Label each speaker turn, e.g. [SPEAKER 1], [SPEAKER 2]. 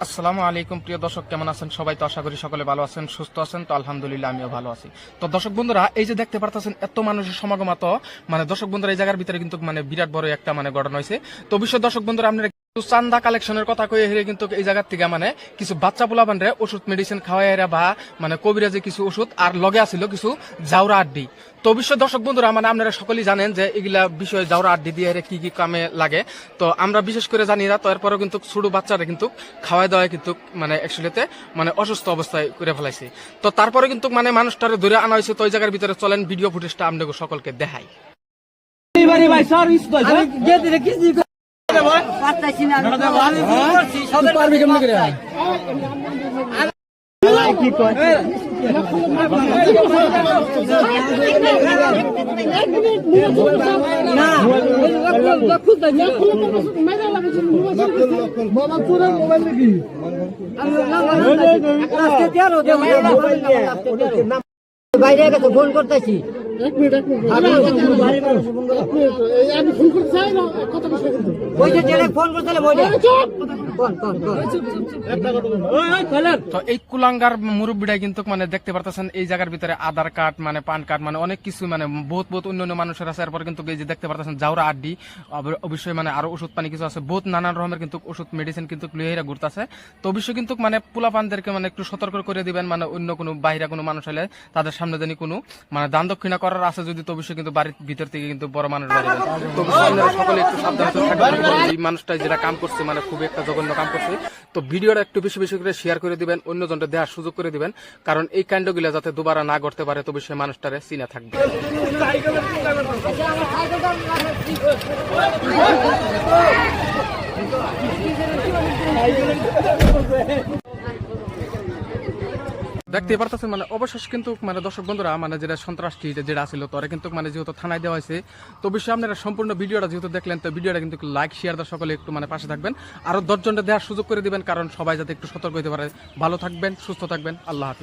[SPEAKER 1] আসসালামু আলাইকুম প্রিয় দর্শক, কেমন আছেন সবাই? তো আশা করি সকলে ভালো আছেন, সুস্থ আছেন। তো আলহামদুলিল্লাহ আমিও ভালো আছি। তো দর্শক বন্ধুরা, এই যে দেখতে পারতেছেন এত মানুষের সমাগম, তো দর্শক বন্ধুরা এই জায়গার ভিতরে কিন্তু বিরাট বড় একটা ঘটনা হয়েছে। তো অবশ্যই দর্শক বন্ধুরা, আপনারা চান্দা কালেকশনের কথা কয়ে হেরে কিন্তু এই জায়গার থেকে কিছু বাচ্চা পোলাপানরে ওষুধ মেডিসিন খাওয়াই হেরা বা কবিরাজে কিছু ওষুধ আর লগে আছিল কিছু জাউরা আড্ডি। তো অবশ্যই দর্শক বন্ধুরা, আপনারা সকলেই জানেন যে এগুলা বিষয়ে জাউরা আড্ডি দিয়ে হেরে কি কি কামে লাগে। তো আমরা বিশেষ করে জানি না, তো এরপরেও কিন্তু ছোট বাচ্চারা কিন্তু খাওয়াই দেওয়া কিন্তু একচুয়ালিতে অসুস্থ অবস্থায় করে ফেলাইছে। তো তারপরে কিন্তু মানুষটারে ধরে আনা হয়েছে। তো ওই জায়গার ভিতরে চলেন ভিডিও ফুটেজটা আপনাদের সকলকে দেখাই।
[SPEAKER 2] বাইরে গেছে, ফোন করতেছি।
[SPEAKER 1] তো এই কুলাঙ্গার মুরব্বীটাই কিন্তু দেখতে পারতেছেন এই জায়গার ভিতরে আধার কার্ড পান কার্ড অনেক কিছু বহুত অন্যান্য মানুষের আছে। এরপর কিন্তু এই যে দেখতে পারতেছেন জাউরা আড্ডি, অবশ্যই আরো ওষুধ পানি কিছু আছে, বহুত নানান রকমের কিন্তু ওষুধ মেডিসিন কিন্তু লুহেরা ঘুরতেছে। তো অবশ্যই কিন্তু পোলাপানদেরকে একটু সতর্ক করে দিবেন, অন্য কোনো বাইরে কোনো মানুষ হলে তাদের সামনে জানি কোনো দান দক্ষিণা করার আছে যদি, তো অবশ্যই কিন্তু বাড়ির ভিতর থেকে কিন্তু বড় মানুষ বাড়িবেন। তো আপনারা সকলে একটু সাবধান থাকবেন। এই মানুষটা যেটা কাম করছে খুবই একটা জঘন্য কাম করছে। তো ভিডিওটা একটু বেশি বেশি করে শেয়ার করে দিবেন, অন্যজনটা দেওয়ার সুযোগ করে দিবেন, কারণ এই কাণ্ডগুলা যাতে দুবারা না করতে পারে। তো অবশ্যই মানুষটারে চিনা থাকবে। দেখতে পারতেছেন অবশেষ কিন্তু দর্শক বন্ধুরা যেটা সন্ত্রাসী যেটা ছিল তোরা কিন্তু যেহেতু থানায় দেওয়া হয়েছে। তো অবশ্যই আপনারা সম্পূর্ণ ভিডিওটা যেহেতু দেখলেন, তো ভিডিওটা কিন্তু লাইক শেয়ার দেওয়ার সকলে একটু পাশে থাকবেন, আরো 10 জনটা দেওয়ার সুযোগ করে দিবেন, কারণ সবাই যাতে একটু সতর্ক হতে পারে। ভালো থাকবেন, সুস্থ থাকবেন, আল্লাহ হাফিজ।